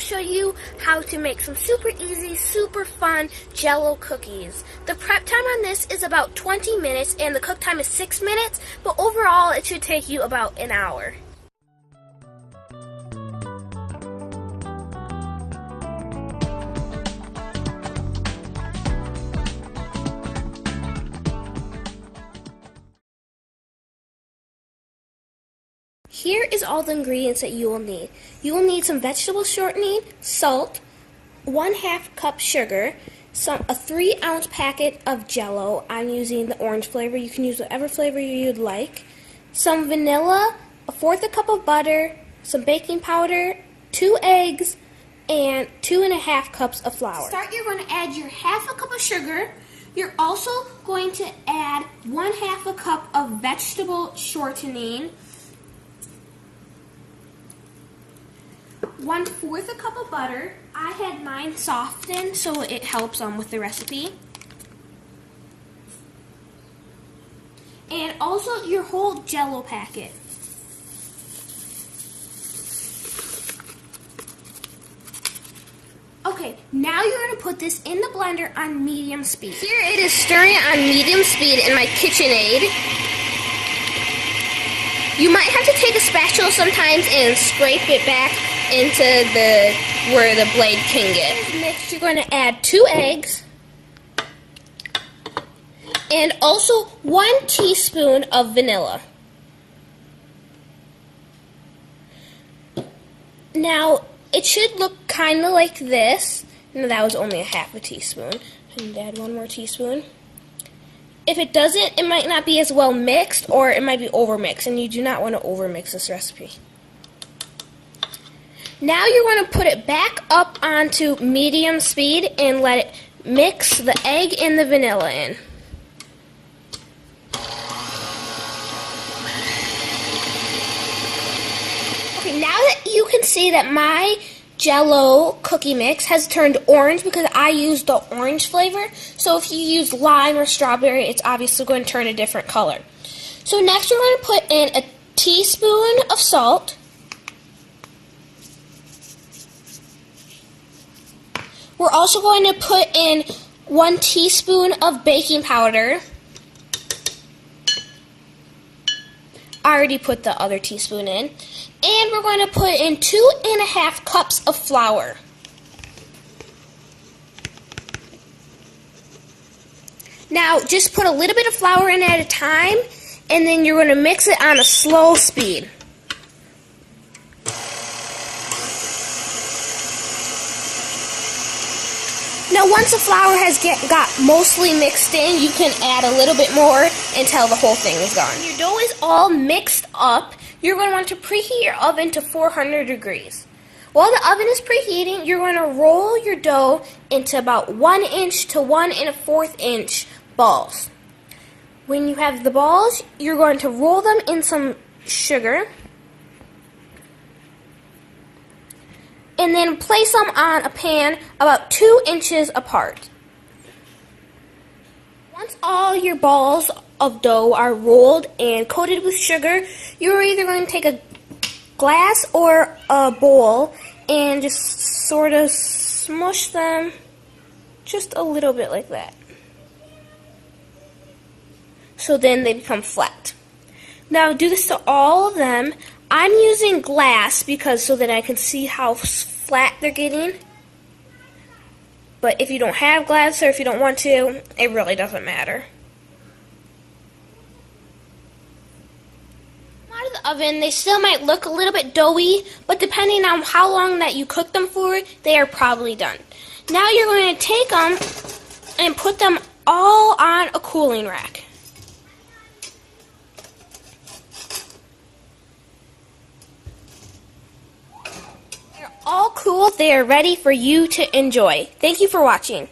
show you how to make some super easy, super fun Jell-O cookies. The prep time on this is about 20 minutes and the cook time is 6 minutes, but overall it should take you about an hour. Here is all the ingredients that you will need. You will need some vegetable shortening, salt, 1/2 cup sugar, a 3-ounce packet of Jell-O. I'm using the orange flavor. You can use whatever flavor you'd like. Some vanilla, 1/4 cup of butter, some baking powder, 2 eggs, and 2.5 cups of flour. To start, you're going to add your 1/2 cup of sugar. You're also going to add 1/2 cup of vegetable shortening, 1/4 cup of butter. I had mine softened so it helps with the recipe. And also your whole Jell-O packet. Okay, now you're going to put this in the blender on medium speed. Here it is stirring on medium speed in my KitchenAid. You might have to take a spatula sometimes and scrape it back into where the blade can get. Next, you're going to add 2 eggs and also 1 teaspoon of vanilla. Now, it should look kind of like this. No, that was only 1/2 teaspoon. And add 1 more teaspoon. If it doesn't, it might not be as well mixed, or it might be overmixed, and you do not want to overmix this recipe. Now you're going to put it back up onto medium speed and let it mix the egg and the vanilla in. Okay, now that you can see that my Jell-O cookie mix has turned orange because I used the orange flavor. So if you use lime or strawberry, it's obviously going to turn a different color. So next we're going to put in a teaspoon of salt. We're also going to put in 1 teaspoon of baking powder. I already put the other teaspoon in. And we're going to put in 2.5 cups of flour. Now, just put a little bit of flour in at a time, and then you're going to mix it on a slow speed. Now, once the flour has got mostly mixed in, you can add a little bit more until the whole thing is gone. When your dough is all mixed up, you're going to want to preheat your oven to 400 degrees. While the oven is preheating, you're going to roll your dough into about 1 inch to 1 1/4 inch balls. When you have the balls, you're going to roll them in some sugar and then place them on a pan about 2 inches apart. Once all your balls of dough are rolled and coated with sugar, you're either going to take a glass or a bowl and just sort of smush them just a little bit like that. So then they become flat. Now do this to all of them. I'm using glass because so that I can see how flat they're getting. But if you don't have glass or if you don't want to, it really doesn't matter. Out of the oven, they still might look a little bit doughy, but depending on how long that you cook them for, they are probably done. Now you're going to take them and put them all on a cooling rack. They're all cool. They are ready for you to enjoy. Thank you for watching.